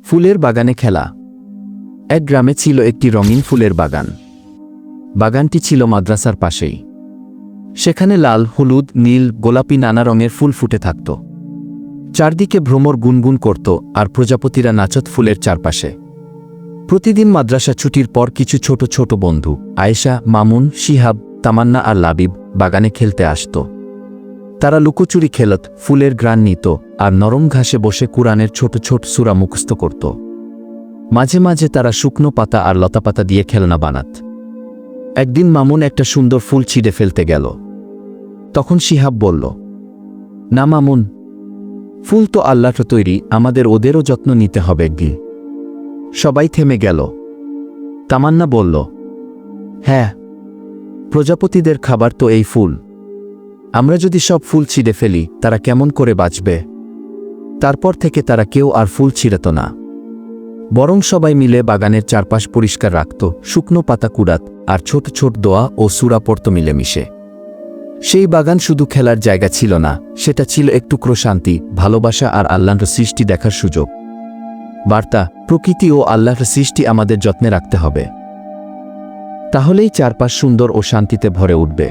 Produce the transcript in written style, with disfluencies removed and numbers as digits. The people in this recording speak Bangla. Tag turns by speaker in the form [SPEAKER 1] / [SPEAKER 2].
[SPEAKER 1] ফুলের বাগানে খেলা। এক গ্রামে ছিল একটি রঙিন ফুলের বাগান। বাগানটি ছিল মাদ্রাসার পাশেই। সেখানে লাল, হলুদ, নীল, গোলাপি নানা রঙের ফুল ফুটে থাকত। চারদিকে ভ্রমর গুনগুন করত আর প্রজাপতিরা নাচত ফুলের চারপাশে। প্রতিদিন মাদ্রাসা ছুটির পর কিছু ছোট ছোট বন্ধু আয়েশা, মামুন, শিহাব, তামান্না আর লাবিব বাগানে খেলতে আসত। তারা লুকোচুরি খেলত, ফুলের ঘ্রাণ নিত আর নরম ঘাসে বসে কুরআনের ছোট ছোট সূরা মুখস্থ করত। মাঝে মাঝে তারা শুকনো পাতা আর লতাপাতা দিয়ে খেলনা বানাত। একদিন মামুন একটা সুন্দর ফুল ছিঁড়ে ফেলতে গেল। তখন শিহাব বলল, না মামুন, ফুল তো আল্লাহর তৈরি, আমাদের ওদেরও যত্ন নিতে হবে কি? সবাই থেমে গেল। তামান্না বলল, হ্যাঁ, প্রজাপতিদের খাবার তো এই ফুল। আমরা যদি সব ফুল ছিঁড়ে ফেলি তারা কেমন করে বাঁচবে? তারপর থেকে তারা কেউ আর ফুল ছিঁড়ত না, বরং সবাই মিলে বাগানের চারপাশ পরিষ্কার রাখত, শুকনো পাতা কুড়াত আর ছোট ছোট দোয়া ও সূরা পড়ত মিলেমিশে। সেই বাগান শুধু খেলার জায়গা ছিল না, সেটা ছিল এক টুকরো শান্তি, ভালোবাসা আর আল্লাহর সৃষ্টি দেখার সুযোগ। বার্তা: প্রকৃতি ও আল্লাহর সৃষ্টি আমাদের যত্নে রাখতে হবে, তাহলেই চারপাশ সুন্দর ও শান্তিতে ভরে উঠবে।